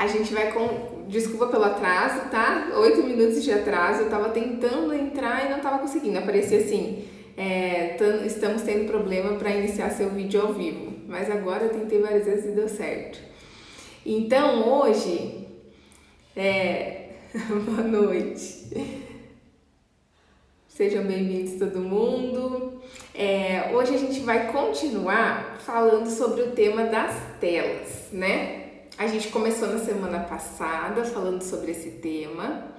A gente vai com... Desculpa pelo atraso, tá? 8 minutos de atraso. Eu tava tentando entrar e não tava conseguindo. Aparecia assim, estamos tendo problema para iniciar seu vídeo ao vivo. Mas agora eu tentei várias vezes e deu certo. Então, hoje... Boa noite. Sejam bem-vindos todo mundo. Hoje a gente vai continuar falando sobre o tema das telas, né? A gente começou na semana passada falando sobre esse tema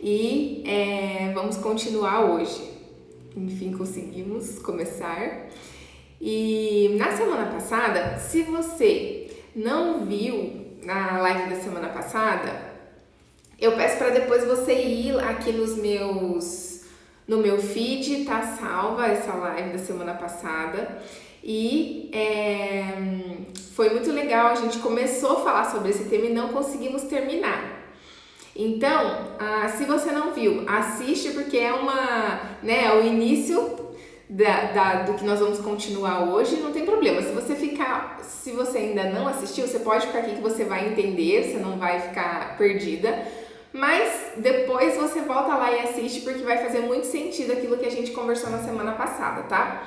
e vamos continuar hoje. Enfim, conseguimos começar. E na semana passada, se você não viu na live da semana passada, eu peço para depois você ir aqui no meu feed, tá salva essa live da semana passada. E foi muito legal, a gente começou a falar sobre esse tema e não conseguimos terminar. Então, se você não viu, assiste porque é o início do que nós vamos continuar hoje, não tem problema. Se você ainda não assistiu, você pode ficar aqui que você vai entender, você não vai ficar perdida. Mas depois você volta lá e assiste porque vai fazer muito sentido aquilo que a gente conversou na semana passada, tá?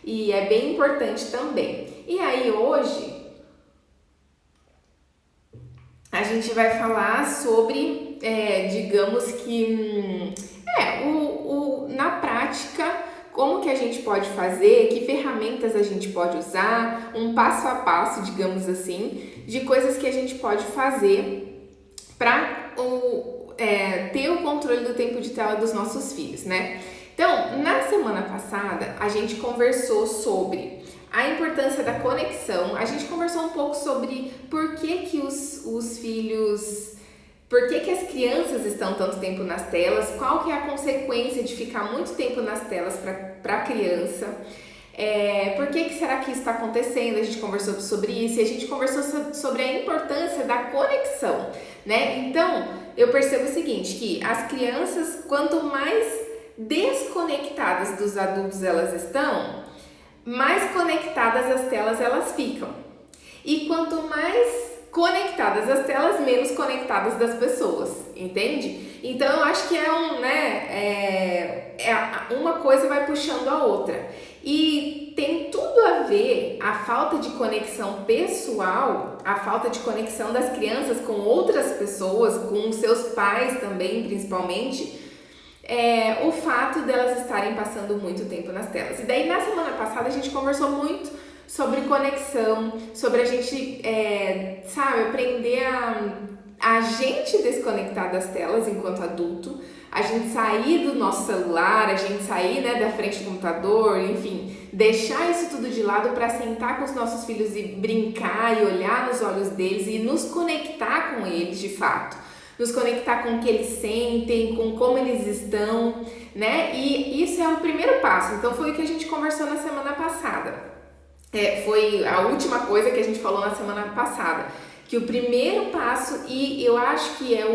E é bem importante também. E aí hoje a gente vai falar sobre, digamos que, na prática, como que a gente pode fazer, que ferramentas a gente pode usar, um passo a passo, digamos assim, de coisas que a gente pode fazer para ter o controle do tempo de tela dos nossos filhos, né? Então, na semana passada, a gente conversou sobre a importância da conexão, a gente conversou um pouco sobre por que os filhos, por que as crianças estão tanto tempo nas telas, qual que é a consequência de ficar muito tempo nas telas para a criança, por que será que isso está acontecendo, a gente conversou sobre isso e a gente conversou sobre a importância da conexão, né? Então, eu percebo o seguinte, que as crianças, quanto mais desconectadas dos adultos elas estão, mais conectadas às telas elas ficam. E quanto mais conectadas às telas, menos conectadas das pessoas, entende? Então eu acho que uma coisa vai puxando a outra. E tem tudo a ver a falta de conexão pessoal, a falta de conexão das crianças com outras pessoas, com seus pais também, principalmente, o fato delas estarem passando muito tempo nas telas. E daí na semana passada a gente conversou muito sobre conexão, sobre a gente, aprender a gente desconectar das telas enquanto adulto, a gente sair do nosso celular, a gente sair da frente do computador, enfim, deixar isso tudo de lado para sentar com os nossos filhos e brincar e olhar nos olhos deles e nos conectar com eles de fato. Nos conectar com o que eles sentem, com como eles estão, né? E isso é o primeiro passo. Então foi o que a gente conversou na semana passada. Foi a última coisa que a gente falou na semana passada. Que o primeiro passo, e eu acho que é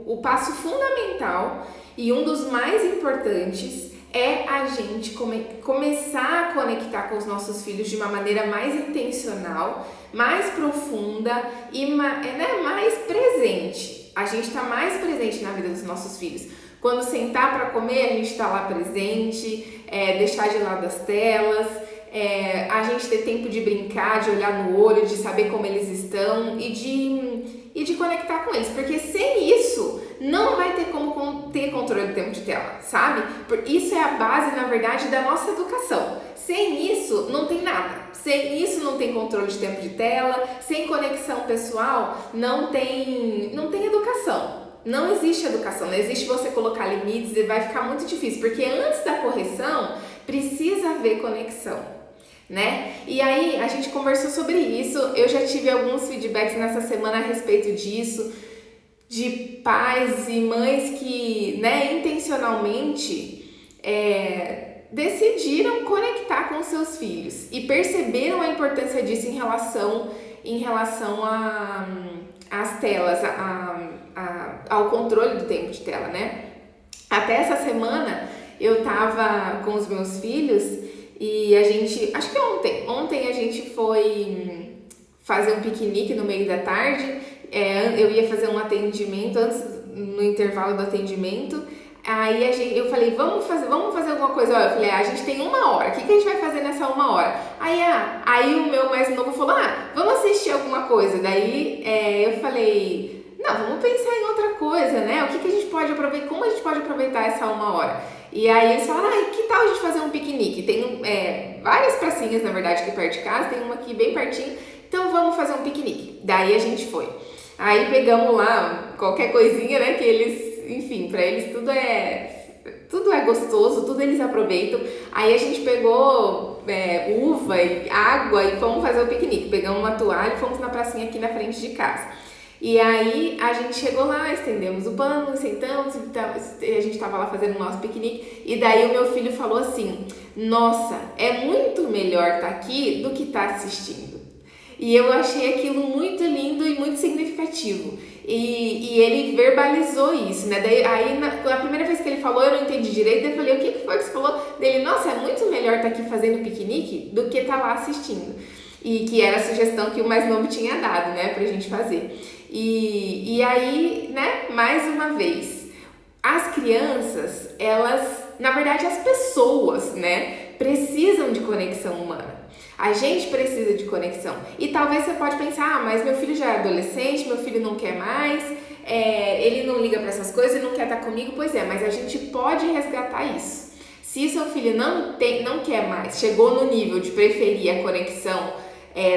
o passo fundamental e um dos mais importantes, é a gente começar a conectar com os nossos filhos de uma maneira mais intencional, mais profunda e mais presente. A gente está mais presente na vida dos nossos filhos. Quando sentar para comer, a gente está lá presente, deixar de lado as telas, a gente ter tempo de brincar, de olhar no olho, de saber como eles estão e de conectar com eles. Porque sem isso, não vai ter como ter controle do tempo de tela, sabe? Isso é a base, na verdade, da nossa educação. Sem isso, não tem nada. Sem isso, não tem controle de tempo de tela. Sem conexão pessoal, não tem educação. Não existe educação, não existe você colocar limites e vai ficar muito difícil. Porque antes da correção, precisa haver conexão, né? E aí, a gente conversou sobre isso. Eu já tive alguns feedbacks nessa semana a respeito disso. De pais e mães que, intencionalmente decidiram conectar com seus filhos e perceberam a importância disso em relação às telas, ao controle do tempo de tela, né? Até essa semana eu tava com os meus filhos e a gente, acho que ontem a gente foi fazer um piquenique no meio da tarde. Eu ia fazer um atendimento antes, no intervalo do atendimento. Aí eu falei, vamos fazer alguma coisa. Eu falei, a gente tem 1 hora, o que a gente vai fazer nessa 1 hora? Aí o meu mais novo falou, vamos assistir alguma coisa. Daí eu falei, não, vamos pensar em outra coisa, né? O que a gente pode aproveitar, como a gente pode aproveitar essa 1 hora? E aí eles falaram, que tal a gente fazer um piquenique? Tem várias pracinhas, na verdade, aqui perto de casa, tem uma aqui bem pertinho, então vamos fazer um piquenique. Daí a gente foi. Aí pegamos lá qualquer coisinha, né, que eles, enfim, pra eles tudo é gostoso, tudo eles aproveitam. Aí a gente pegou uva e água e fomos fazer o piquenique. Pegamos uma toalha e fomos na pracinha aqui na frente de casa. E aí a gente chegou lá, estendemos o pano, sentamos, e a gente tava lá fazendo o nosso piquenique. E daí o meu filho falou assim, nossa, é muito melhor estar aqui do que estar assistindo. E eu achei aquilo muito lindo e muito significativo. E ele verbalizou isso, né? Daí, a primeira vez que ele falou, eu não entendi direito. Daí eu falei, o que foi que você falou? Dele, nossa, é muito melhor estar aqui fazendo piquenique do que estar lá assistindo. E que era a sugestão que o mais novo tinha dado, né, pra gente fazer. E aí, né, mais uma vez, as crianças, na verdade, as pessoas, né, precisam de conexão humana. A gente precisa de conexão. E talvez você pode pensar, mas meu filho já é adolescente, meu filho não quer mais, ele não liga para essas coisas, ele não quer estar comigo. Pois é, mas a gente pode resgatar isso. Se seu filho não quer mais, chegou no nível de preferir a conexão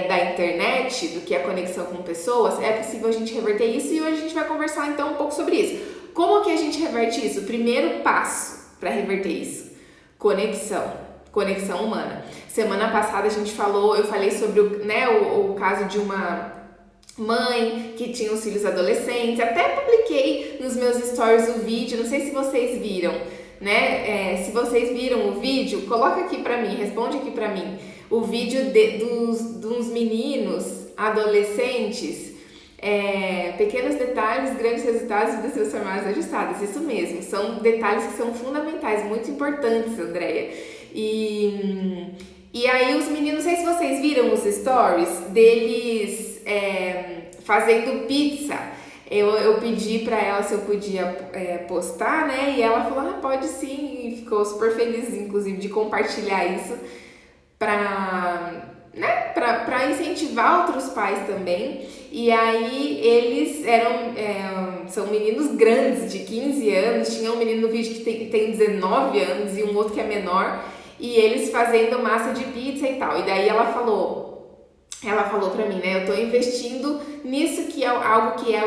da internet do que a conexão com pessoas, é possível a gente reverter isso e hoje a gente vai conversar então um pouco sobre isso. Como que a gente reverte isso? O primeiro passo para reverter isso, conexão humana. Semana passada eu falei sobre o caso de uma mãe que tinha os filhos adolescentes, até publiquei nos meus stories o vídeo, não sei se vocês viram, né? Se vocês viram o vídeo, coloca aqui pra mim, responde aqui pra mim, o vídeo dos meninos adolescentes, pequenos detalhes, grandes resultados de transformadas ajustadas, isso mesmo, são detalhes que são fundamentais, muito importantes, Andréia. E aí os meninos, não sei se vocês viram os stories deles fazendo pizza. Eu pedi pra ela se eu podia postar, né? E ela falou, pode sim, e ficou super feliz, inclusive, de compartilhar isso pra incentivar outros pais também. E aí eles são meninos grandes, de 15 anos, tinha um menino no vídeo que tem 19 anos e um outro que é menor, e eles fazendo massa de pizza e tal. E daí ela falou pra mim, né, eu tô investindo nisso que é algo que é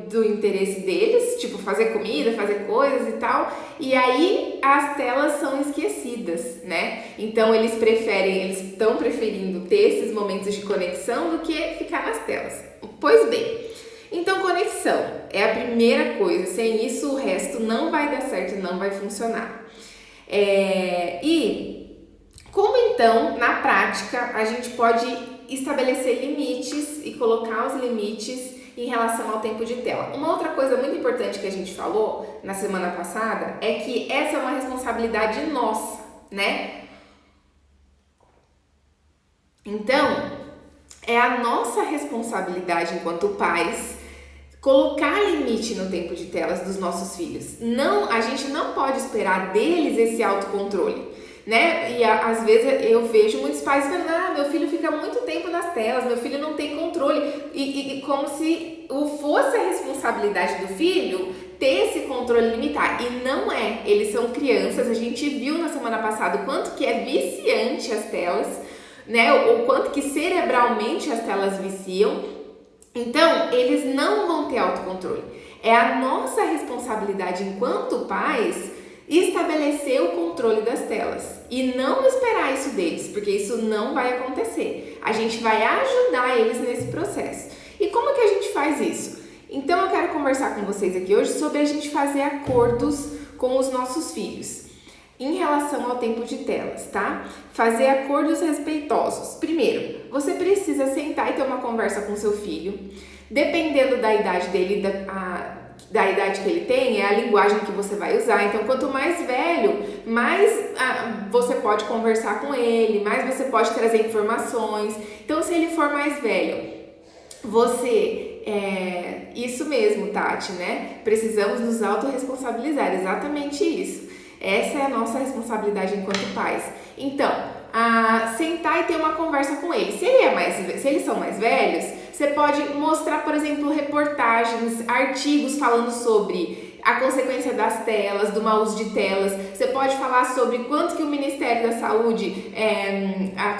do interesse deles, tipo fazer comida, fazer coisas e tal, e aí as telas são esquecidas, né? Então eles estão preferindo ter esses momentos de conexão do que ficar nas telas. Pois bem, então conexão é a primeira coisa, sem isso o resto não vai dar certo, não vai funcionar. E como então, na prática, a gente pode estabelecer limites e colocar os limites em relação ao tempo de tela? Uma outra coisa muito importante que a gente falou na semana passada é que essa é uma responsabilidade nossa, né? Então, é a nossa responsabilidade enquanto pais colocar limite no tempo de telas dos nossos filhos. A gente não pode esperar deles esse autocontrole, né? E às vezes eu vejo muitos pais falando, meu filho fica muito tempo nas telas, meu filho não tem controle, e como se fosse a responsabilidade do filho ter esse controle limitado, e não é. Eles são crianças, a gente viu na semana passada o quanto que é viciante as telas, né? O quanto que cerebralmente as telas viciam. Então, eles não vão ter autocontrole. É a nossa responsabilidade enquanto pais estabelecer o controle das telas e não esperar isso deles, porque isso não vai acontecer. A gente vai ajudar eles nesse processo. E como que a gente faz isso? Então, eu quero conversar com vocês aqui hoje sobre a gente fazer acordos com os nossos filhos em relação ao tempo de telas, tá? Fazer acordos respeitosos. Primeiro, você precisa sentar e ter uma conversa com seu filho. Dependendo da idade dele, da idade que ele tem, é a linguagem que você vai usar. Então, quanto mais velho, mais você pode conversar com ele, mais você pode trazer informações. Então, se ele for mais velho, Isso mesmo, Tati, né? Precisamos nos autorresponsabilizar, exatamente isso. Essa é a nossa responsabilidade enquanto pais. Então, sentar e ter uma conversa com eles. Se eles são mais velhos, você pode mostrar, por exemplo, reportagens, artigos falando sobre a consequência das telas, do mau uso de telas. Você pode falar sobre quanto que o Ministério da Saúde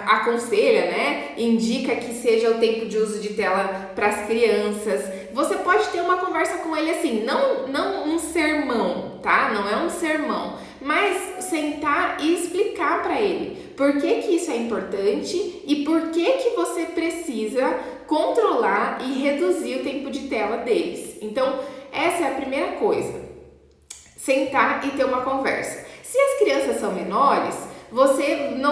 aconselha, né? Indica que seja o tempo de uso de tela para as crianças. Você pode ter uma conversa com ele assim, não um sermão, tá? Não é um sermão, mas sentar e explicar para ele por que isso é importante e por que você precisa controlar e reduzir o tempo de tela deles. Então, essa é a primeira coisa, sentar e ter uma conversa. Se as crianças são menores,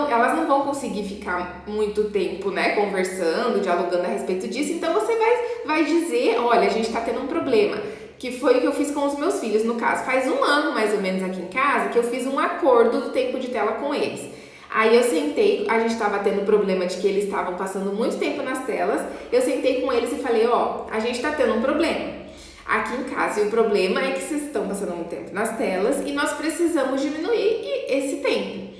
elas não vão conseguir ficar muito tempo, né, conversando, dialogando a respeito disso, então você vai dizer, olha, a gente está tendo um problema, que foi o que eu fiz com os meus filhos, no caso, faz 1 ano mais ou menos aqui em casa, que eu fiz um acordo do tempo de tela com eles. Aí eu sentei, a gente estava tendo problema de que eles estavam passando muito tempo nas telas, eu sentei com eles e falei, a gente está tendo um problema aqui em casa, e o problema é que vocês estão passando muito tempo nas telas e nós precisamos diminuir esse tempo.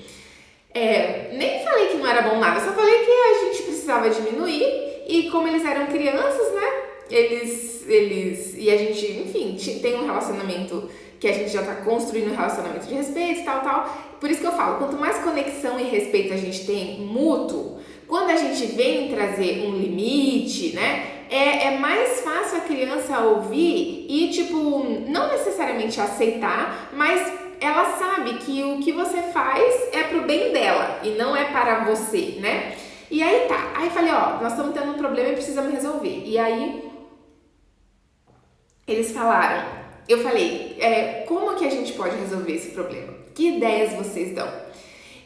Nem falei que não era bom nada, só falei que a gente precisava diminuir, e como eles eram crianças, né, e a gente, enfim, tem um relacionamento que a gente já tá construindo um relacionamento de respeito e tal. Por isso que eu falo, quanto mais conexão e respeito a gente tem mútuo, quando a gente vem trazer um limite, né, é mais fácil a criança ouvir e, não necessariamente aceitar, mas ela sabe que o que você faz é pro bem dela e não é para você, né? E aí tá, aí falei, nós estamos tendo um problema e precisamos resolver. E aí eles falaram, eu falei, como que a gente pode resolver esse problema? Que ideias vocês dão?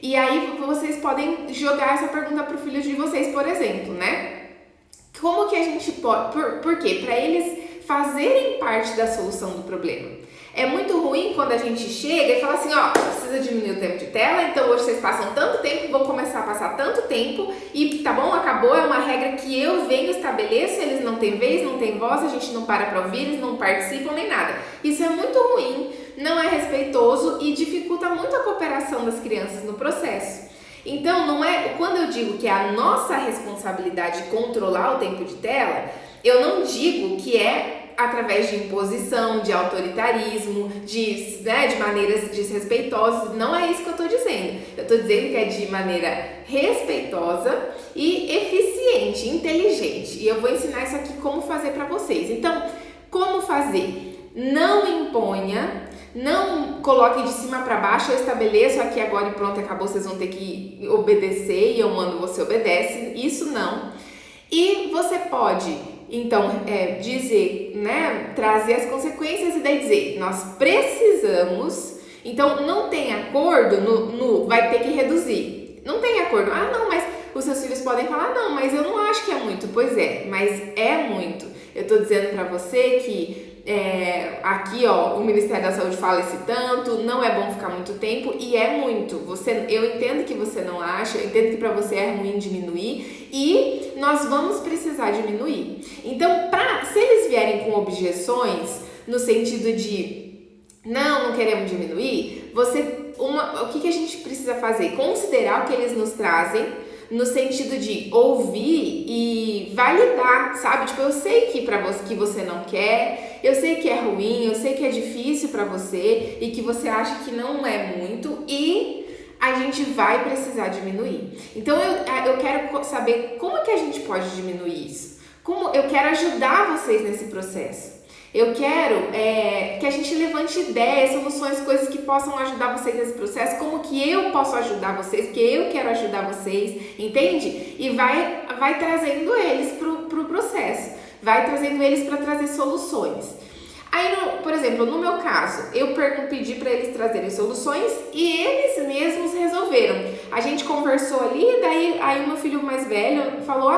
E aí vocês podem jogar essa pergunta pro filho de vocês, por exemplo, né? Como que a gente pode... Por quê? Para eles fazerem parte da solução do problema. É muito ruim quando a gente chega e fala assim, precisa diminuir o tempo de tela, então hoje vocês passam tanto tempo, vão começar a passar tanto tempo e tá bom, acabou, é uma regra que eu venho estabeleço, eles não têm vez, não têm voz, a gente não para ouvir, eles não participam nem nada. Isso é muito ruim, não é respeitoso e dificulta muito a cooperação das crianças no processo. Então, quando eu digo que é a nossa responsabilidade controlar o tempo de tela, eu não digo que é através de imposição, de autoritarismo, de maneiras desrespeitosas. Não é isso que eu estou dizendo. Eu estou dizendo que é de maneira respeitosa e eficiente, inteligente. E eu vou ensinar isso aqui como fazer para vocês. Então, como fazer? Não imponha, não coloque de cima para baixo, eu estabeleço aqui agora e pronto, acabou, vocês vão ter que obedecer e eu mando, você obedece. Isso não. E você pode... Então, dizer, né, trazer as consequências e daí dizer, nós precisamos, então não tem acordo vai ter que reduzir. Não tem acordo, não, mas os seus filhos podem falar, não, mas eu não acho que é muito. Pois é, mas é muito. Eu tô dizendo pra você que aqui, o Ministério da Saúde fala esse tanto, não é bom ficar muito tempo e é muito. Eu entendo que você não acha, eu entendo que pra você é ruim diminuir e nós vamos precisar diminuir. Então, se eles vierem com objeções no sentido de não queremos diminuir, o que a gente precisa fazer? Considerar o que eles nos trazem no sentido de ouvir e validar, sabe? Eu sei que que você não quer, eu sei que é ruim, eu sei que é difícil pra você e que você acha que não é muito e a gente vai precisar diminuir. Então eu quero saber como que a gente pode diminuir isso. Eu quero ajudar vocês nesse processo. Eu quero que a gente levante ideias, soluções, coisas que possam ajudar vocês nesse processo, como que eu posso ajudar vocês, porque eu quero ajudar vocês, entende? E vai trazendo eles pro processo, vai trazendo eles para trazer soluções. Aí, por exemplo, no meu caso, eu pedi para eles trazerem soluções e eles mesmos resolveram. A gente conversou ali, aí o meu filho mais velho falou,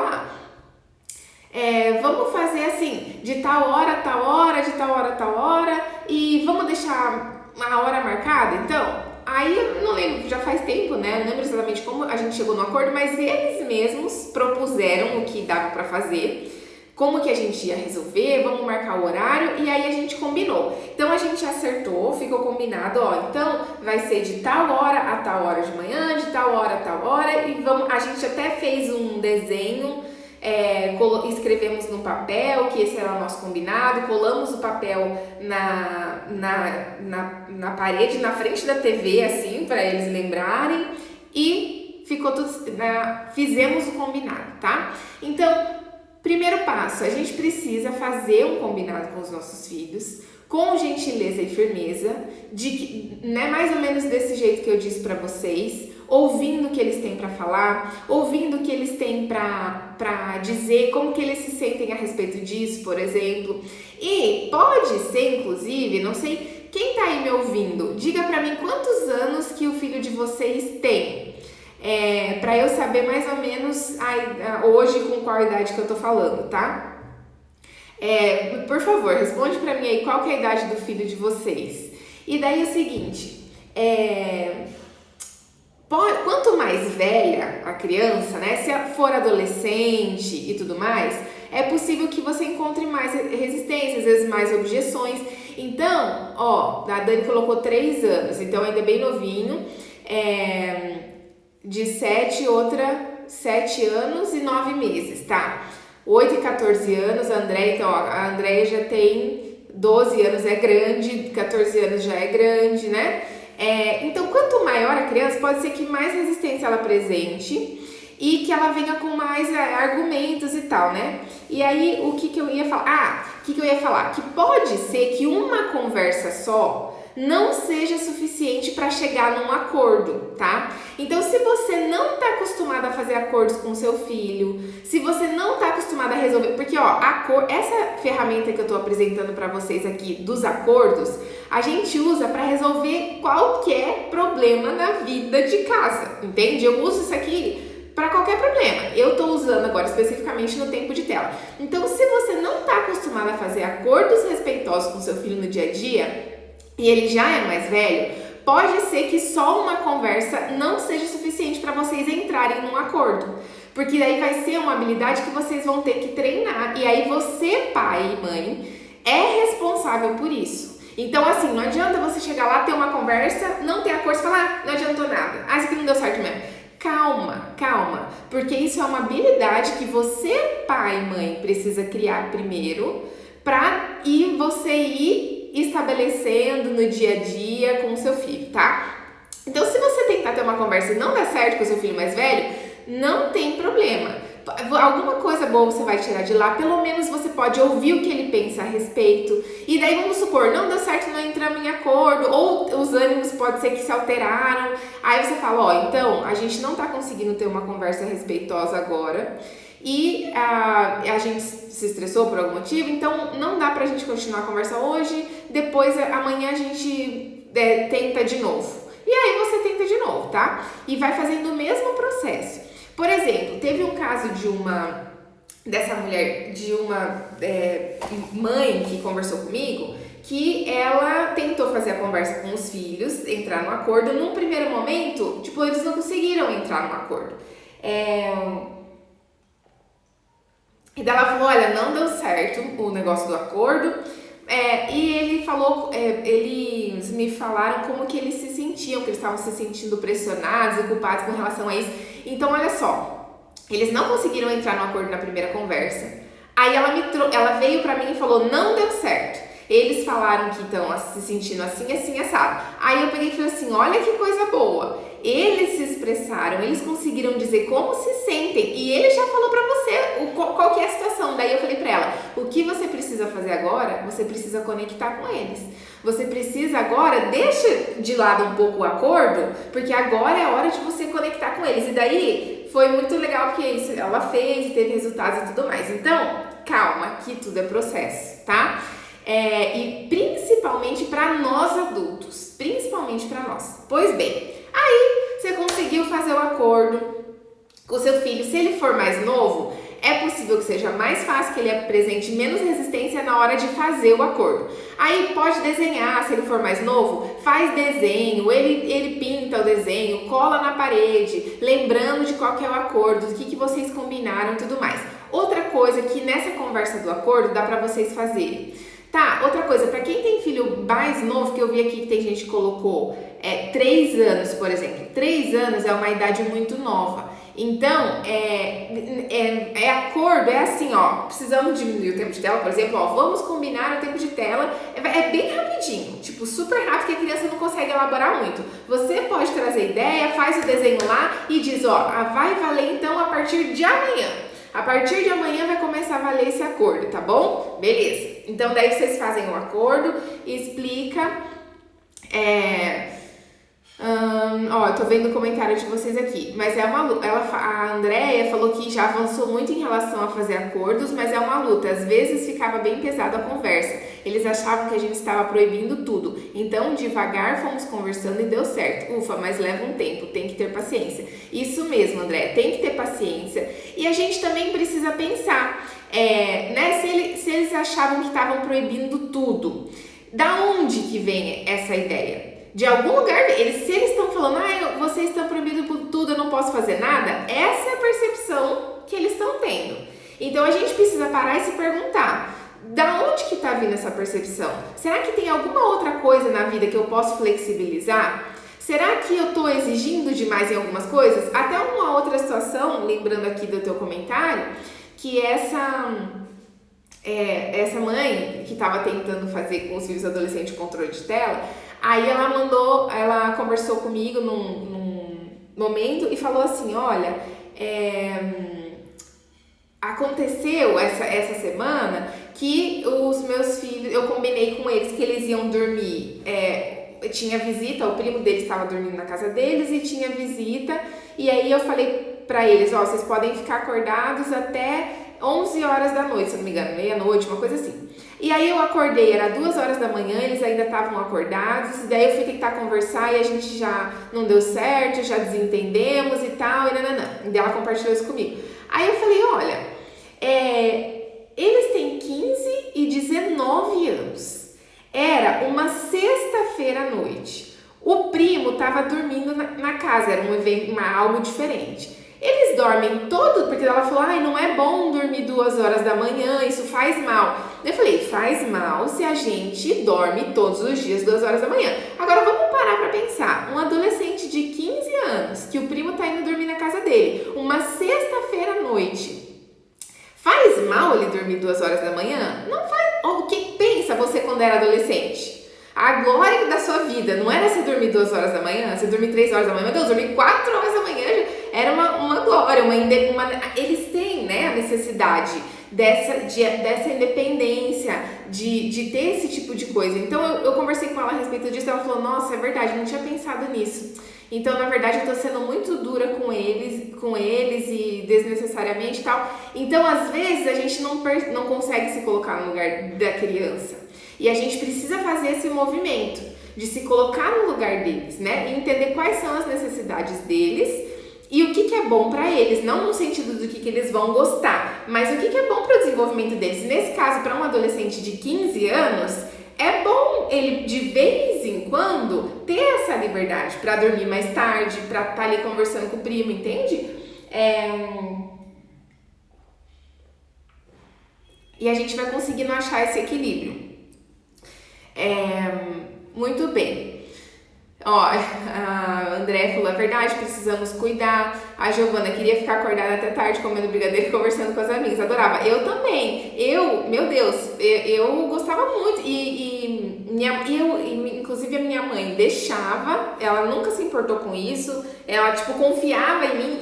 vamos fazer assim, de tal hora, tal hora, de tal hora, tal hora, e vamos deixar a hora marcada, então? Aí, eu não lembro, já faz tempo, né? Eu não lembro exatamente como a gente chegou no acordo, mas eles mesmos propuseram o que dava para fazer, como que a gente ia resolver, vamos marcar o horário, e aí a gente combinou. Então a gente acertou, ficou combinado, ó, então vai ser de tal hora a tal hora de manhã, de tal hora a tal hora, e a gente até fez um desenho, escrevemos no papel que esse era o nosso combinado, colamos o papel na parede, na frente da TV, assim, para eles lembrarem, e ficou tudo, fizemos o combinado, tá? Então, primeiro passo, a gente precisa fazer um combinado com os nossos filhos, com gentileza e firmeza, mais ou menos desse jeito que eu disse para vocês, ouvindo o que eles têm para falar, ouvindo o que eles têm para dizer, como que eles se sentem a respeito disso, por exemplo. E pode ser, inclusive, não sei, quem tá aí me ouvindo, diga para mim quantos anos que o filho de vocês tem. Para eu saber mais ou menos hoje com qual idade que eu tô falando, tá? Por favor, responde para mim aí qual que é a idade do filho de vocês. E daí é o seguinte, quanto mais velha a criança, né, se for adolescente e tudo mais, é possível que você encontre mais resistência, às vezes mais objeções. Então, ó, a Dani colocou 3 anos, então ainda é bem novinho, de 7, outra 7 anos e 9 meses, tá? 8 e 14 anos, a Andréia, então, ó, a Andréia já tem 12 anos, é grande, 14 anos já é grande, né? Então, quanto maior a criança, pode ser que mais resistência ela apresente e que ela venha com mais argumentos e tal, né? E aí, o que eu ia falar? Que pode ser que uma conversa só não seja suficiente para chegar num acordo, tá? Então, se você não tá acostumada a fazer acordos com seu filho, se você não tá acostumada a resolver, porque ó, essa ferramenta que eu tô apresentando para vocês aqui dos acordos, a gente usa para resolver qualquer problema na vida de casa, entende? Eu uso isso aqui para qualquer problema. Eu tô usando agora especificamente no tempo de tela. Então, se você não tá acostumada a fazer acordos respeitosos com seu filho no dia a dia, e ele já é mais velho, pode ser que só uma conversa não seja suficiente para vocês entrarem num acordo. Porque daí vai ser uma habilidade que vocês vão ter que treinar. E aí você, pai e mãe, é responsável por isso. Então, assim, não adianta você chegar lá, ter uma conversa, não ter acordo e falar, não adiantou nada. Isso aqui não deu certo mesmo. Calma. Porque isso é uma habilidade que você, pai e mãe, precisa criar primeiro para você ir estabelecendo no dia a dia com o seu filho, tá? Então, se você tentar ter uma conversa e não der certo com o seu filho mais velho, não tem problema. Alguma coisa boa você vai tirar de lá, pelo menos você pode ouvir o que ele pensa a respeito. E daí, vamos supor, não deu certo, não entramos em acordo, ou os ânimos pode ser que se alteraram. Aí você fala, ó, então, a gente não tá conseguindo ter uma conversa respeitosa agora. E a gente se estressou por algum motivo, então não dá pra gente continuar a conversa hoje, depois amanhã a gente tenta de novo. E aí você tenta de novo, tá? E vai fazendo o mesmo processo. Por exemplo, teve um caso de uma mãe que conversou comigo, que ela tentou fazer a conversa com os filhos, entrar num acordo. Num primeiro momento, eles não conseguiram entrar num acordo. E daí ela falou, olha, não deu certo o negócio do acordo, e ele falou, eles me falaram como que eles se sentiam, que eles estavam se sentindo pressionados e culpados com relação a isso. Então, olha só, eles não conseguiram entrar no acordo na primeira conversa, aí ela veio pra mim e falou, não deu certo. Eles falaram que estão se sentindo assim, assim, assado. Aí eu peguei e falei assim, olha que coisa boa. Eles se expressaram, eles conseguiram dizer como se sentem. E ele já falou pra você qual que é a situação. Daí eu falei pra ela, o que você precisa fazer agora? Você precisa conectar com eles. Você precisa agora, deixa de lado um pouco o acordo, porque agora é a hora de você conectar com eles. E daí foi muito legal porque isso ela fez e teve resultados e tudo mais. Então, calma, que tudo é processo, tá? E principalmente para nós adultos, principalmente para nós. Pois bem, aí você conseguiu fazer o acordo com o seu filho. Se ele for mais novo, é possível que seja mais fácil, que ele apresente menos resistência na hora de fazer o acordo. Aí pode desenhar, se ele for mais novo, faz desenho, ele pinta o desenho, cola na parede, lembrando de qual que é o acordo, do que vocês combinaram e tudo mais. Outra coisa que nessa conversa do acordo dá pra vocês fazerem. Tá, outra coisa, pra quem tem filho mais novo, que eu vi aqui que tem gente que colocou 3 anos, por exemplo. 3 anos é uma idade muito nova. Então, acordo, é assim, ó, precisamos diminuir o tempo de tela, por exemplo, ó, vamos combinar o tempo de tela, é bem rapidinho, tipo, super rápido, que a criança não consegue elaborar muito. Você pode trazer ideia, faz o desenho lá e diz, ó, vai valer então a partir de amanhã. A partir de amanhã vai começar a valer esse acordo, tá bom? Beleza. Então, daí vocês fazem o acordo, explica, eu tô vendo o comentário de vocês aqui, mas a Andréia falou que já avançou muito em relação a fazer acordos, mas é uma luta, às vezes ficava bem pesada a conversa, eles achavam que a gente estava proibindo tudo, então devagar fomos conversando e deu certo, ufa, mas leva um tempo, tem que ter paciência. Isso mesmo, André, tem que ter paciência, e a gente também precisa pensar, se eles achavam que estavam proibindo tudo, da onde que vem essa ideia? De algum lugar, se eles estão falando, vocês estão proibindo por tudo, eu não posso fazer nada, essa é a percepção que eles estão tendo. Então a gente precisa parar e se perguntar, da onde que está vindo essa percepção? Será que tem alguma outra coisa na vida que eu posso flexibilizar? Será que eu estou exigindo demais em algumas coisas? Até uma outra situação, lembrando aqui do teu comentário, que essa mãe que estava tentando fazer com os filhos adolescentes controle de tela, aí ela conversou comigo num momento e falou assim, olha, aconteceu essa semana que os meus filhos, eu combinei com eles que eles iam dormir, tinha visita, o primo deles estava dormindo na casa deles e tinha visita, e aí eu falei pra eles, ó, vocês podem ficar acordados até 11 horas da noite, se não me engano, meia-noite, uma coisa assim. E aí eu acordei, era 2 horas da manhã, eles ainda estavam acordados, e daí eu fui tentar conversar e a gente já não deu certo, já desentendemos e tal, e nananã. E daí ela compartilhou isso comigo. Aí eu falei, olha, eles têm 15 e 19 anos. Era uma sexta-feira à noite. O primo estava dormindo na casa, era um evento, algo diferente. Eles dormem porque ela falou, não é bom dormir 2 horas da manhã, isso faz mal. Eu falei, faz mal se a gente dorme todos os dias 2 horas da manhã. Agora vamos parar pra pensar, um adolescente de 15 anos, que o primo tá indo dormir na casa dele, uma sexta-feira à noite, faz mal ele dormir 2 horas da manhã? Não faz. O que pensa você quando era adolescente? A glória da sua vida não era você dormir 2 horas da manhã, você dormir 3 horas da manhã, meu Deus, dormir 4 horas da manhã, era uma glória, eles têm, né, a necessidade dessa independência, de ter esse tipo de coisa. Então eu conversei com ela a respeito disso, ela falou, nossa, é verdade, não tinha pensado nisso. Então, na verdade, eu tô sendo muito dura com eles e desnecessariamente e tal. Então, às vezes, a gente não consegue se colocar no lugar da criança. E a gente precisa fazer esse movimento de se colocar no lugar deles, né? E entender quais são as necessidades deles e o que é bom para eles. Não no sentido do que eles vão gostar, mas o que é bom para o desenvolvimento deles. Nesse caso, para um adolescente de 15 anos, é bom ele, de vez em quando, ter essa liberdade para dormir mais tarde, para estar ali conversando com o primo, entende? E a gente vai conseguindo achar esse equilíbrio. Muito bem. Ó, a André falou, é verdade, precisamos cuidar. A Giovana queria ficar acordada até tarde comendo brigadeiro e conversando com as amigas, adorava. Eu também, meu Deus, eu gostava muito inclusive a minha mãe deixava, ela nunca se importou com isso, ela confiava em mim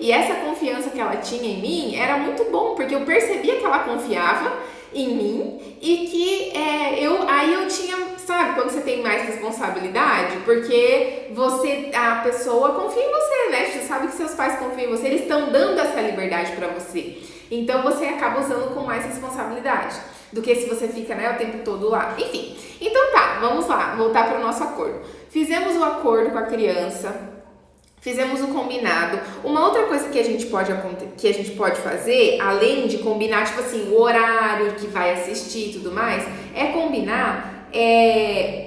e essa confiança que ela tinha em mim era muito bom, porque eu percebia que ela confiava em mim e que aí eu tinha, sabe, quando você tem mais responsabilidade, porque a pessoa confia em você, né? Você sabe que seus pais confiam em você, eles estão dando essa liberdade pra você. Então você acaba usando com mais responsabilidade do que se você fica, né, o tempo todo lá. Enfim, então tá, vamos lá, voltar para o nosso acordo. Fizemos o acordo com a criança, fizemos o combinado. Uma outra coisa que a gente pode fazer, além de combinar, tipo assim, o horário que vai assistir e tudo mais, é combinar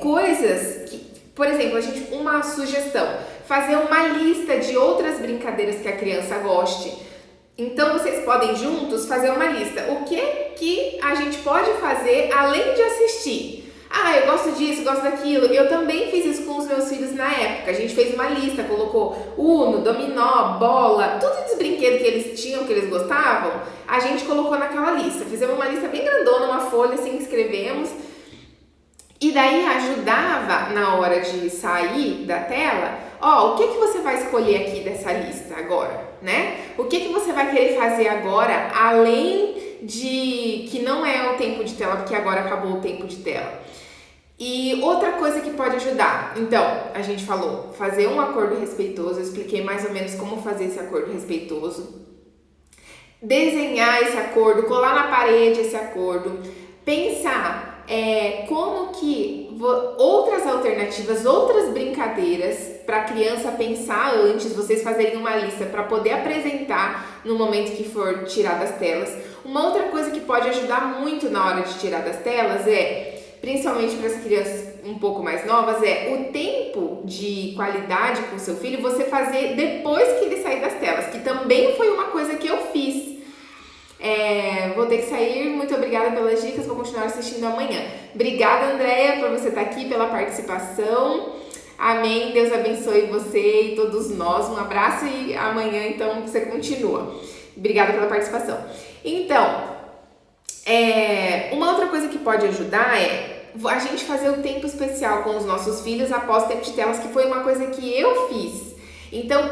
coisas que, por exemplo, uma sugestão, fazer uma lista de outras brincadeiras que a criança goste. Então vocês podem juntos fazer uma lista. O que a gente pode fazer além de assistir? Ah, eu gosto disso, gosto daquilo. Eu também fiz isso com os meus filhos na época. A gente fez uma lista, colocou Uno, dominó, bola, todos os brinquedos que eles tinham, que eles gostavam, a gente colocou naquela lista. Fizemos uma lista bem grandona, uma folha assim, escrevemos. E daí ajudava na hora de sair da tela, o que você vai escolher aqui dessa lista agora, né? O que você vai querer fazer agora, além de que não é o tempo de tela, porque agora acabou o tempo de tela. E outra coisa que pode ajudar, então, a gente falou, fazer um acordo respeitoso, eu expliquei mais ou menos como fazer esse acordo respeitoso, desenhar esse acordo, colar na parede esse acordo, pensar como que outras alternativas, outras brincadeiras para a criança pensar antes, vocês fazerem uma lista para poder apresentar no momento que for tirar das telas. Uma outra coisa que pode ajudar muito na hora de tirar das telas principalmente para as crianças um pouco mais novas, o tempo de qualidade com o seu filho você fazer depois que ele sair das telas, que também foi uma coisa que eu fiz. Vou ter que sair, muito obrigada pelas dicas, vou continuar assistindo amanhã. Obrigada, Andréia, por você estar aqui, pela participação. Amém, Deus abençoe você e todos nós. Um abraço e amanhã, então, você continua. Obrigada pela participação. Então, uma outra coisa que pode ajudar a gente fazer o tempo especial com os nossos filhos após o tempo de telas, que foi uma coisa que eu fiz. Então,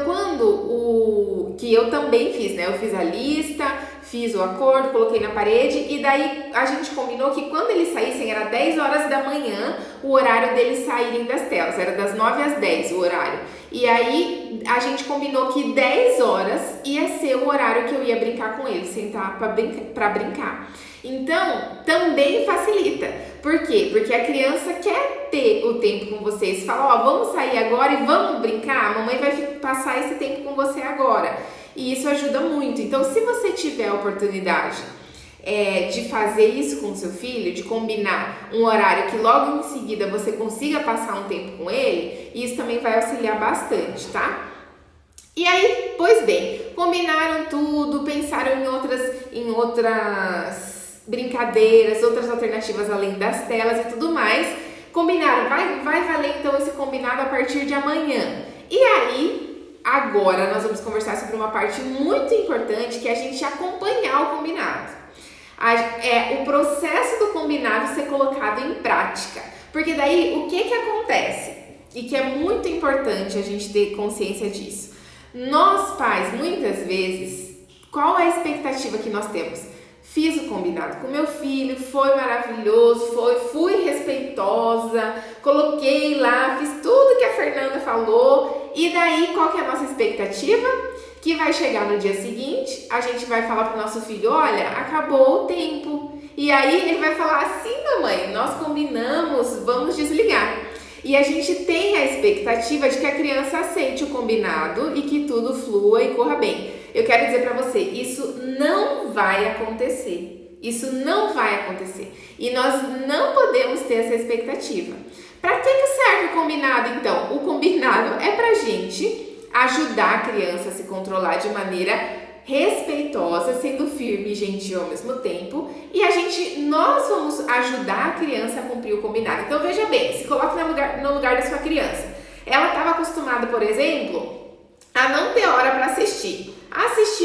que eu também fiz, né? Eu fiz a lista, fiz o acordo, coloquei na parede e daí a gente combinou que quando eles saíssem era 10 horas da manhã o horário deles saírem das telas, era das 9 às 10 o horário. E aí a gente combinou que 10 horas ia ser o horário que eu ia brincar com eles, sentar pra brincar. Então, também facilita. Por quê? Porque a criança quer ter o tempo com vocês. Fala, vamos sair agora e vamos brincar? A mamãe vai passar esse tempo com você agora. E isso ajuda muito. Então, se você tiver a oportunidade de fazer isso com o seu filho, de combinar um horário que logo em seguida você consiga passar um tempo com ele, isso também vai auxiliar bastante, tá? E aí, pois bem, combinaram tudo, pensaram em outras brincadeiras, outras alternativas além das telas e tudo mais. Combinaram, vai valer então esse combinado a partir de amanhã. E aí, agora nós vamos conversar sobre uma parte muito importante, que é a gente acompanhar o combinado. O processo do combinado ser colocado em prática. Porque daí, o que acontece? E que é muito importante a gente ter consciência disso. Nós, pais, muitas vezes, qual é a expectativa que nós temos? Fiz o combinado com meu filho, foi maravilhoso, fui respeitosa, coloquei lá, fiz tudo que a Fernanda falou. E daí, qual que é a nossa expectativa? Que vai chegar no dia seguinte, a gente vai falar pro nosso filho, olha, acabou o tempo. E aí ele vai falar assim, mamãe, nós combinamos, vamos desligar. E a gente tem a expectativa de que a criança aceite o combinado e que tudo flua e corra bem. Eu quero dizer para você, isso não vai acontecer. Isso não vai acontecer. E nós não podemos ter essa expectativa. Para que serve o combinado, então? O combinado é pra gente ajudar a criança a se controlar de maneira respeitosa, sendo firme e gentil ao mesmo tempo, e nós vamos ajudar a criança a cumprir o combinado. Então veja bem, se coloque no lugar da sua criança. Ela estava acostumada, por exemplo, a não ter hora para assistir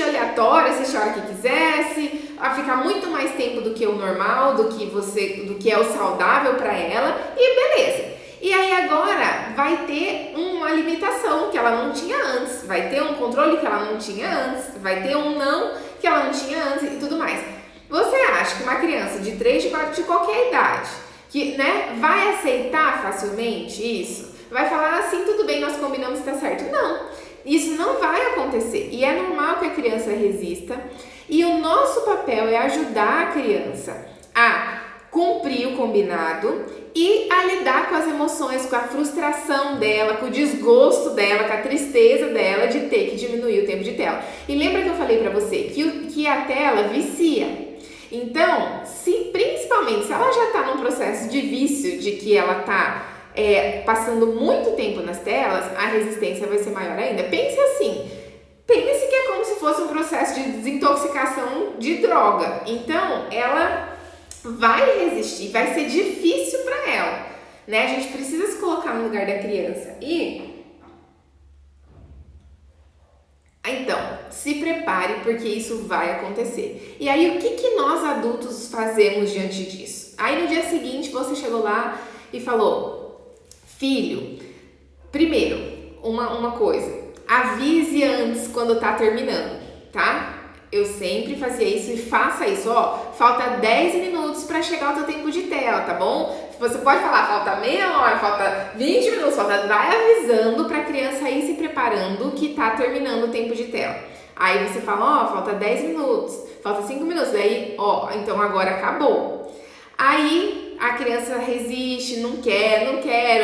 aleatório, assistir a hora que quisesse, a ficar muito mais tempo do que o normal, do que é o saudável para ela, e beleza. E aí agora vai ter uma limitação que ela não tinha antes, vai ter um controle que ela não tinha antes, vai ter um não que ela não tinha antes e tudo mais. Você acha que uma criança de 3, de 4, de qualquer idade, que vai aceitar facilmente isso? Vai falar assim, tudo bem, nós combinamos, tá certo? Não, isso não vai acontecer e é normal que a criança resista e o nosso papel é ajudar a criança a cumprir o combinado e a lidar com as emoções, com a frustração dela, com o desgosto dela, com a tristeza dela de ter que diminuir o tempo de tela. E lembra que eu falei pra você que a tela vicia? Então, principalmente se ela já tá num processo de vício, de que ela tá passando muito tempo nas telas, a resistência vai ser maior ainda. Pense assim, pense que é como se fosse um processo de desintoxicação de droga. Então, ela vai resistir, vai ser difícil para ela, né? A gente precisa se colocar no lugar da criança. Então, se prepare, porque isso vai acontecer. E aí, o que nós adultos fazemos diante disso? Aí, no dia seguinte, você chegou lá e falou: filho, primeiro, uma coisa, avise antes quando tá terminando, tá? Eu sempre fazia isso e faça isso, ó. Falta 10 minutos para chegar o teu tempo de tela, tá bom? Você pode falar, falta meia hora, falta 20 minutos, vai avisando pra criança ir se preparando que tá terminando o tempo de tela. Aí você fala, ó, falta 10 minutos, falta 5 minutos, daí, ó, então agora acabou. Aí a criança resiste, não quero,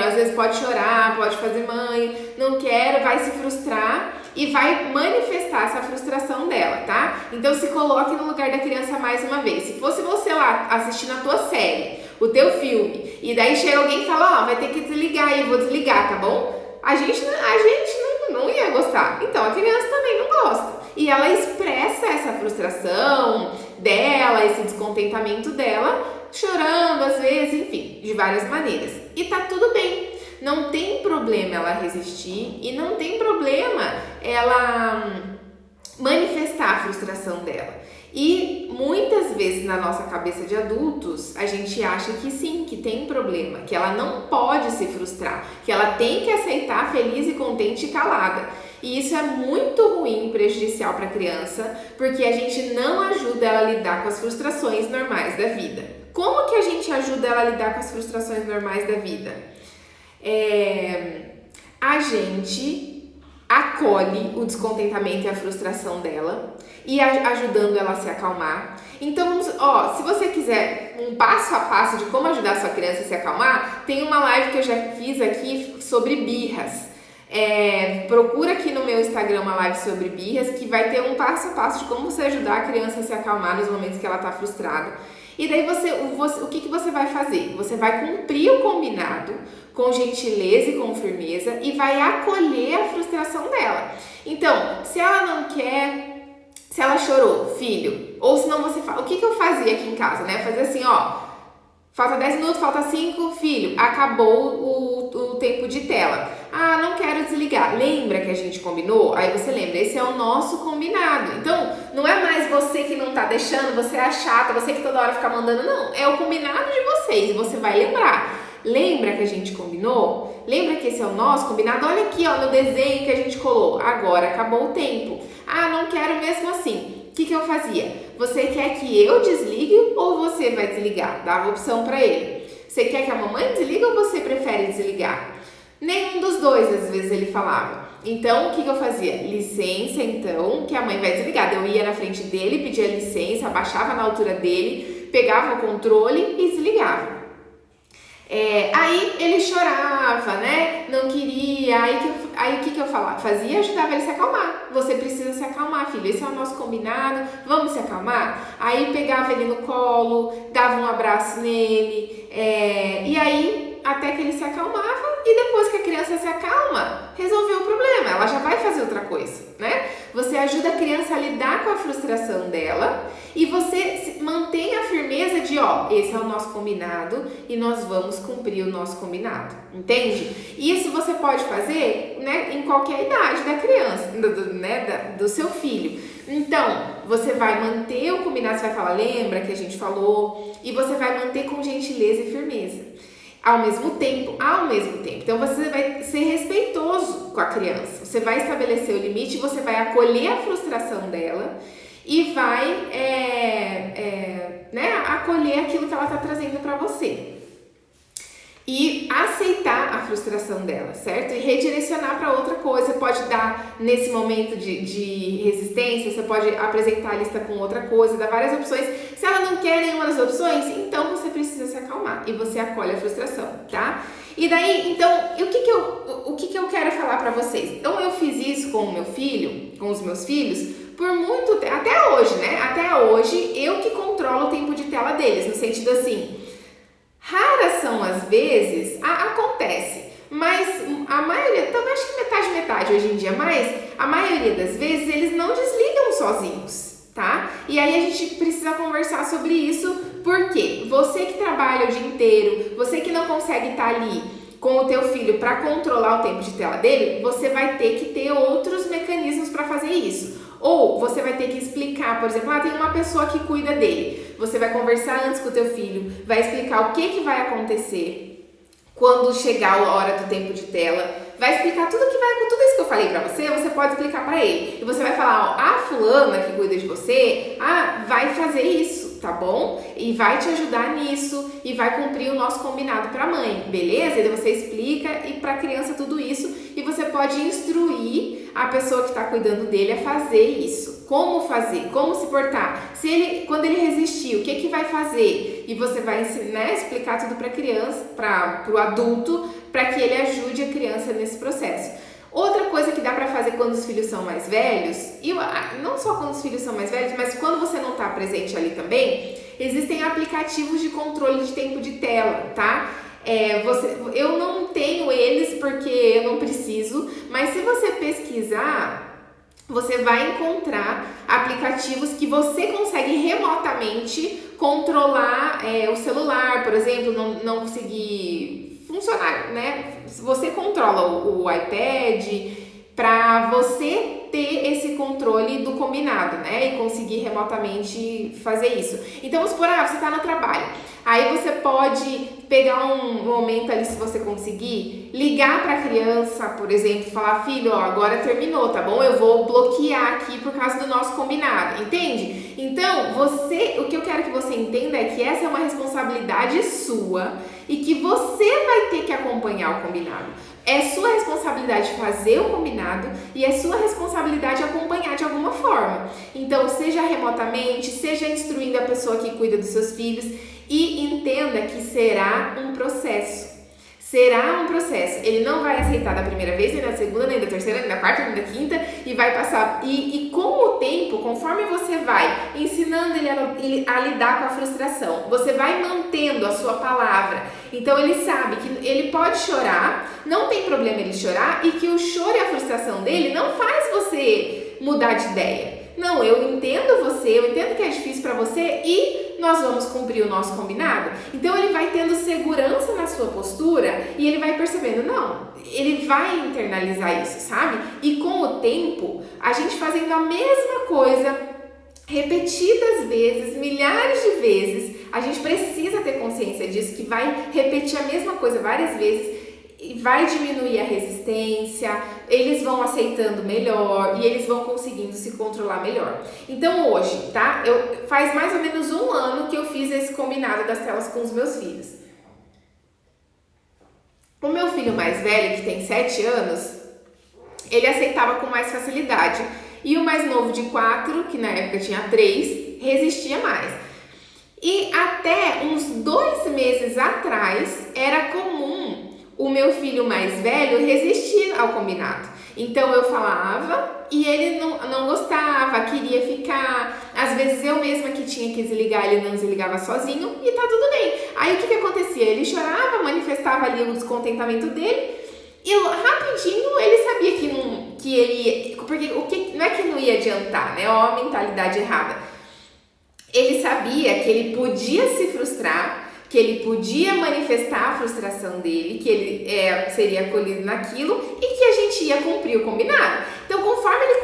às vezes pode chorar, pode fazer mãe, não quero, vai se frustrar e vai manifestar essa frustração dela, tá? Então se coloque no lugar da criança mais uma vez. Se fosse você lá assistindo a tua série, o teu filme, e daí chega alguém e fala, ó, vai ter que desligar aí, eu vou desligar, tá bom? A gente não ia gostar. Então a criança também não gosta. E ela expressa essa frustração dela, esse descontentamento dela, chorando às vezes, enfim, de várias maneiras. E tá tudo bem. Não tem problema ela resistir e não tem problema ela manifestar a frustração dela. E muitas vezes na nossa cabeça de adultos, a gente acha que sim, que tem problema, que ela não pode se frustrar, que ela tem que aceitar feliz e contente e calada. E isso é muito ruim e prejudicial para a criança, porque a gente não ajuda ela a lidar com as frustrações normais da vida. Como que a gente ajuda ela a lidar com as frustrações normais da vida? A gente acolhe o descontentamento e a frustração dela e ajudando ela a se acalmar. Então, se você quiser um passo a passo de como ajudar a sua criança a se acalmar, tem uma live que eu já fiz aqui sobre birras. Procura aqui no meu Instagram uma live sobre birras, que vai ter um passo a passo de como você ajudar a criança a se acalmar nos momentos que ela está frustrada. E daí o que você vai fazer? Você vai cumprir o combinado com gentileza e com firmeza e vai acolher a frustração dela. Então, se ela não quer, se ela chorou, filho, ou se não você fala, o que eu fazia aqui em casa, né? Fazia assim, ó, falta 10 minutos, falta 5, filho, acabou o tempo de tela. Ah, não quero desligar. Lembra que a gente combinou? Aí você lembra, esse é o nosso combinado. Então, não é mais você que não tá deixando, você é a chata, você que toda hora fica mandando, não. É o combinado de vocês e você vai lembrar. Lembra que a gente combinou? Lembra que esse é o nosso combinado? Olha aqui, ó, no desenho que a gente colou. Agora acabou o tempo. Ah, não quero mesmo assim. O que eu fazia? Você quer que eu desligue ou você vai desligar? Dava opção para ele. Você quer que a mamãe desligue ou você prefere desligar? Nenhum dos dois, às vezes ele falava. Então, o que eu fazia? Licença, então, que a mãe vai desligar. Eu ia na frente dele, pedia licença, abaixava na altura dele, pegava o controle e desligava. Aí ele chorava, né? Não queria. Aí o que eu falava? Fazia, ajudava ele a se acalmar. Você precisa se acalmar, filho. Esse é o nosso combinado. Vamos se acalmar? Aí pegava ele no colo, dava um abraço nele. E aí, até que ele se acalmava. E depois que a criança se acalma, resolveu o problema. Ela já vai fazer outra coisa, né? Você ajuda a criança a lidar com a frustração dela e você mantém a firmeza de, esse é o nosso combinado e nós vamos cumprir o nosso combinado, entende? Isso você pode fazer, né, em qualquer idade da criança, do seu filho. Então, você vai manter o combinado, você vai falar, lembra que a gente falou, e você vai manter com gentileza e firmeza. Ao mesmo tempo. Então, você vai ser respeitoso com a criança. Você vai estabelecer o limite, você vai acolher a frustração dela e vai acolher aquilo que ela está trazendo para você. E aceitar a frustração dela, certo? E redirecionar para outra coisa. Você pode dar, nesse momento de resistência, você pode apresentar a lista com outra coisa, dar várias opções. Se ela não quer nenhuma das opções, então você precisa se acalmar e você acolhe a frustração, tá? E daí, então, o que eu quero falar para vocês? Então, eu fiz isso com o meu filho, com os meus filhos, por muito tempo, até hoje, né? Até hoje, eu que controlo o tempo de tela deles, no sentido assim, raras são as vezes, acontece, mas a maioria, também acho que metade hoje em dia, mas a maioria das vezes eles não desligam sozinhos, tá? E aí a gente precisa conversar sobre isso, porque você que trabalha o dia inteiro, você que não consegue estar ali com o teu filho para controlar o tempo de tela dele, você vai ter que ter outros mecanismos para fazer isso. Ou você vai ter que explicar, por exemplo, tem uma pessoa que cuida dele. Você vai conversar antes com o teu filho, vai explicar o que vai acontecer quando chegar a hora do tempo de tela, vai explicar tudo isso que eu falei pra você, você pode explicar pra ele. E você vai falar, a fulana que cuida de você, vai fazer isso, tá bom? E vai te ajudar nisso e vai cumprir o nosso combinado pra mãe, beleza? E daí você explica e pra criança tudo isso e você pode instruir a pessoa que tá cuidando dele a fazer isso. Como fazer, como se portar. Quando ele resistir, o que vai fazer? E você vai ensinar, explicar tudo pra criança, pro adulto, para que ele ajude a criança nesse processo. Outra coisa que dá para fazer quando os filhos são mais velhos, e não só quando os filhos são mais velhos, mas quando você não está presente ali também, existem aplicativos de controle de tempo de tela, tá? Eu não tenho eles porque eu não preciso, mas se você pesquisar, você vai encontrar aplicativos que você consegue remotamente controlar o celular, por exemplo, não conseguir funcionar, né? Você controla o iPad para você ter esse controle do combinado, né? E conseguir remotamente fazer isso. Então, vamos supor, você está no trabalho. Aí você pode pegar um momento ali, se você conseguir, ligar para a criança, por exemplo, falar, filho, agora terminou, tá bom? Eu vou bloquear aqui por causa do nosso combinado, entende? Então, o que eu quero que você entenda é que essa é uma responsabilidade sua e que você vai ter que acompanhar o combinado. É sua responsabilidade fazer o combinado e é sua responsabilidade acompanhar de alguma forma. Então, seja remotamente, seja instruindo a pessoa que cuida dos seus filhos e entenda que será um processo. Será um processo. Ele não vai aceitar da primeira vez, nem da segunda, nem da terceira, nem da quarta, nem da quinta e vai passar. E com o tempo, conforme você vai ensinando ele a lidar com a frustração, você vai mantendo a sua palavra. Então ele sabe que ele pode chorar, não tem problema ele chorar e que o choro e a frustração dele não faz você mudar de ideia. Não, eu entendo você, eu entendo que é difícil para você e nós vamos cumprir o nosso combinado. Então ele vai tendo segurança na sua postura e ele vai percebendo, não, ele vai internalizar isso, sabe? E com o tempo, a gente fazendo a mesma coisa repetidas vezes, milhares de vezes, a gente precisa ter consciência disso, que vai repetir a mesma coisa várias vezes e vai diminuir a resistência, eles vão aceitando melhor e eles vão conseguindo se controlar melhor. Então hoje, tá? Faz mais ou menos 1 ano que eu fiz esse combinado das telas com os meus filhos. O meu filho mais velho, que tem 7 anos, ele aceitava com mais facilidade. E o mais novo de 4, que na época tinha 3, resistia mais. E até uns 2 meses atrás, era comum o meu filho mais velho resistir ao combinado. Então eu falava e ele não gostava, queria ficar. Às vezes eu mesma que tinha que desligar, ele não desligava sozinho e tá tudo bem. Aí o que acontecia? Ele chorava, manifestava ali o descontentamento dele e rapidinho ele sabia que ele... Porque não é que não ia adiantar, né? Ó, a mentalidade errada. Ele sabia que ele podia se frustrar, que ele podia manifestar a frustração dele, que ele seria acolhido naquilo e que a gente ia cumprir o combinado. Então, conforme ele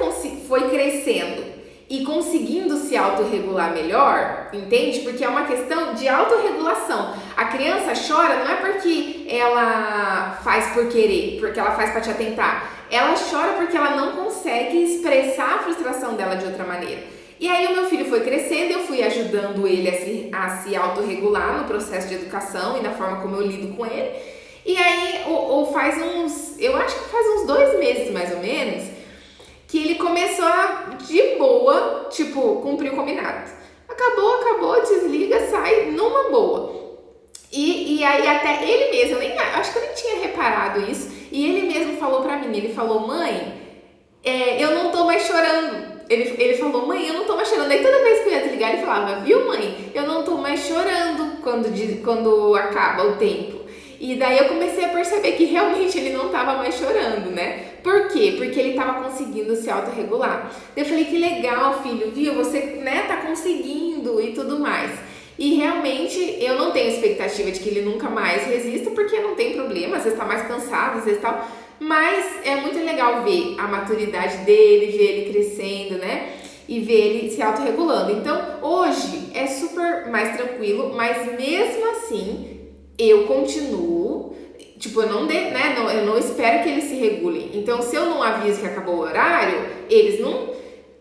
foi crescendo e conseguindo se autorregular melhor, entende? Porque é uma questão de autorregulação. A criança chora não é porque ela faz por querer, porque ela faz para te atentar. Ela chora porque ela não consegue expressar a frustração dela de outra maneira. E aí o meu filho foi crescendo, eu fui ajudando ele a se autorregular no processo de educação e na forma como eu lido com ele. E aí, eu acho que faz uns 2 meses mais ou menos, que ele começou de boa, tipo, cumprir o combinado. Acabou, desliga, sai numa boa. E aí até ele mesmo, acho que eu nem tinha reparado isso, e ele mesmo falou pra mim, ele falou, mãe, eu não tô mais chorando. Ele falou, mãe, eu não tô mais chorando. Aí toda vez que eu ia desligar, ele falava, viu, mãe, eu não tô mais chorando quando acaba o tempo. E daí eu comecei a perceber que realmente ele não estava mais chorando, né? Por quê? Porque ele estava conseguindo se autorregular. Eu falei, que legal, filho, viu? Você, né, tá conseguindo e tudo mais. E realmente eu não tenho expectativa de que ele nunca mais resista, porque não tem problema, às vezes tá mais cansado, às vezes tal. Mas é muito legal ver a maturidade dele, ver ele crescendo, né? E ver ele se autorregulando. Então, hoje é super mais tranquilo, mas mesmo assim, eu continuo, tipo, eu não espero que eles se regulem. Então, se eu não aviso que acabou o horário, eles não...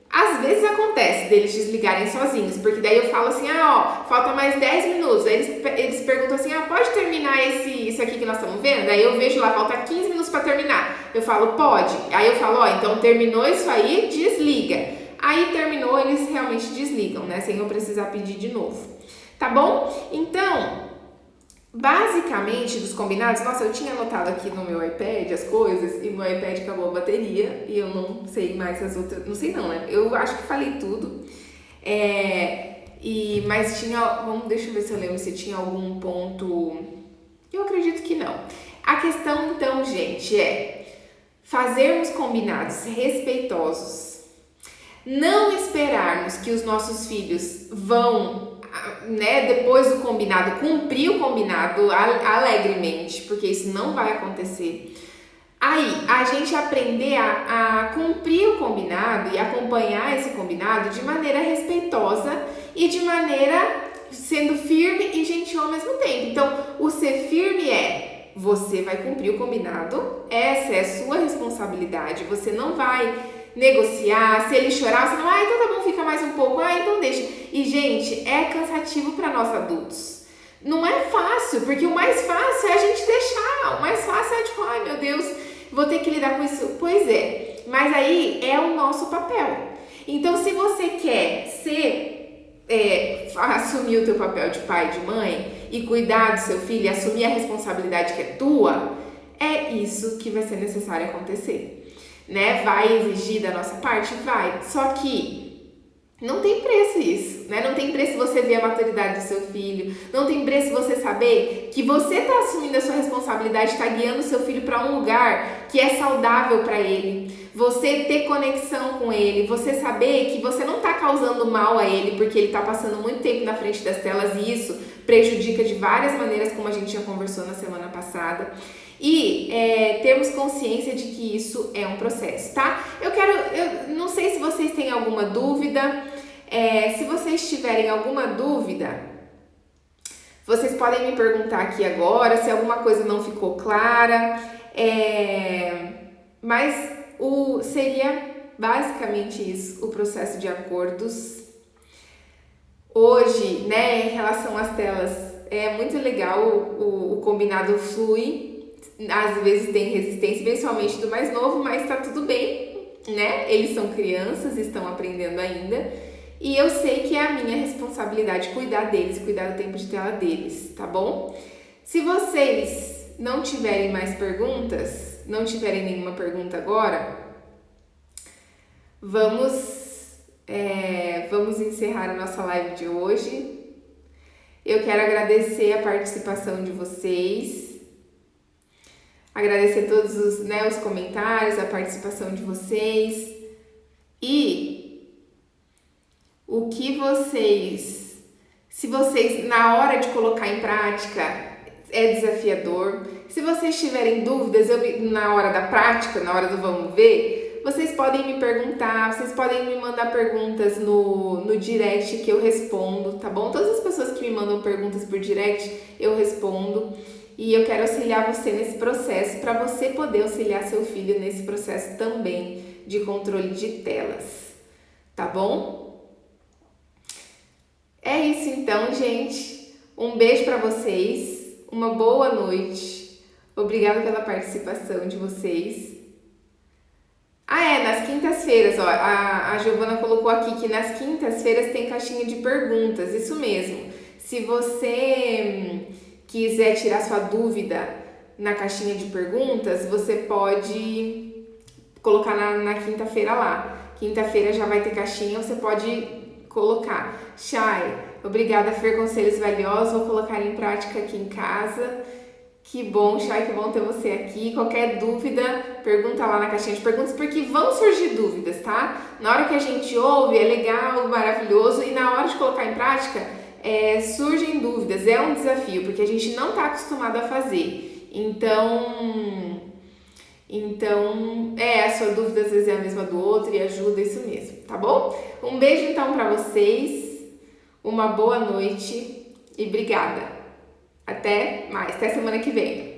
Às vezes acontece deles desligarem sozinhos, porque daí eu falo assim, falta mais 10 minutos. Aí eles perguntam assim, pode terminar isso aqui que nós estamos vendo? Daí eu vejo lá, falta 15 minutos para terminar. Eu falo, pode. Aí eu falo, então terminou isso aí, desliga. Aí terminou, eles realmente desligam, né? Sem eu precisar pedir de novo. Tá bom? Então, basicamente, dos combinados... Nossa, eu tinha anotado aqui no meu iPad as coisas e meu iPad acabou a bateria e eu não sei mais as outras... Não sei não, né? Eu acho que falei tudo. Mas tinha... Deixa eu ver se eu lembro se tinha algum ponto... Eu acredito que não. A questão, então, gente, é fazermos combinados respeitosos. Não esperarmos que os nossos filhos vão, né, depois do combinado, cumprir o combinado alegremente, porque isso não vai acontecer. Aí, a gente aprender a cumprir o combinado e acompanhar esse combinado de maneira respeitosa e de maneira sendo firme e gentil ao mesmo tempo. Então, o ser firme você vai cumprir o combinado, essa é a sua responsabilidade, você não vai negociar, se ele chorar, você não, então tá bom, fica mais um pouco, então deixa. E, gente, é cansativo para nós adultos. Não é fácil, porque o mais fácil é a gente deixar, o mais fácil é tipo, meu Deus, vou ter que lidar com isso. Pois é, mas aí é o nosso papel. Então, se você quer assumir o teu papel de pai e de mãe e cuidar do seu filho e assumir a responsabilidade que é tua, é isso que vai ser necessário acontecer. Né? Vai exigir da nossa parte? Vai. Só que não tem preço isso, né? Não tem preço você ver a maturidade do seu filho, não tem preço você saber que você está assumindo a sua responsabilidade, está guiando o seu filho para um lugar que é saudável para ele, você ter conexão com ele, você saber que você não está causando mal a ele porque ele está passando muito tempo na frente das telas e isso prejudica de várias maneiras, como a gente já conversou na semana passada. E termos consciência de que isso é um processo, tá? Eu não sei se vocês têm alguma dúvida, se vocês tiverem alguma dúvida, vocês podem me perguntar aqui agora, se alguma coisa não ficou clara, mas seria basicamente isso, o processo de acordos. Hoje, né, em relação às telas, é muito legal, o combinado flui. Às vezes tem resistência, principalmente do mais novo, mas tá tudo bem, né? Eles são crianças, estão aprendendo ainda. E eu sei que é a minha responsabilidade cuidar deles, cuidar do tempo de tela deles, tá bom? Se vocês não tiverem mais perguntas, não tiverem nenhuma pergunta agora, vamos encerrar a nossa live de hoje. Eu quero agradecer a participação de vocês. Agradecer todos os comentários, a participação de vocês e o que se vocês na hora de colocar em prática é desafiador, se vocês tiverem dúvidas na hora da prática, na hora do vamos ver, vocês podem me perguntar, vocês podem me mandar perguntas no direct que eu respondo, tá bom? Todas as pessoas que me mandam perguntas por direct, eu respondo. E eu quero auxiliar você nesse processo, para você poder auxiliar seu filho nesse processo também de controle de telas, tá bom? É isso então, gente. Um beijo para vocês, uma boa noite. Obrigada pela participação de vocês. Nas quintas-feiras, a Giovana colocou aqui que nas quintas-feiras tem caixinha de perguntas, isso mesmo. Se você quiser tirar sua dúvida na caixinha de perguntas, você pode colocar na quinta-feira lá. Quinta-feira já vai ter caixinha, você pode colocar. Chay, obrigada, Fer, conselhos valiosos, vou colocar em prática aqui em casa. Que bom, Chay, que bom ter você aqui. Qualquer dúvida, pergunta lá na caixinha de perguntas, porque vão surgir dúvidas, tá? Na hora que a gente ouve, é legal, maravilhoso, e na hora de colocar em prática, surgem dúvidas. É um desafio, porque a gente não está acostumado a fazer. Então, a sua dúvida às vezes é a mesma do outro e ajuda isso mesmo, tá bom? Um beijo então para vocês, uma boa noite e obrigada. Até mais, até semana que vem.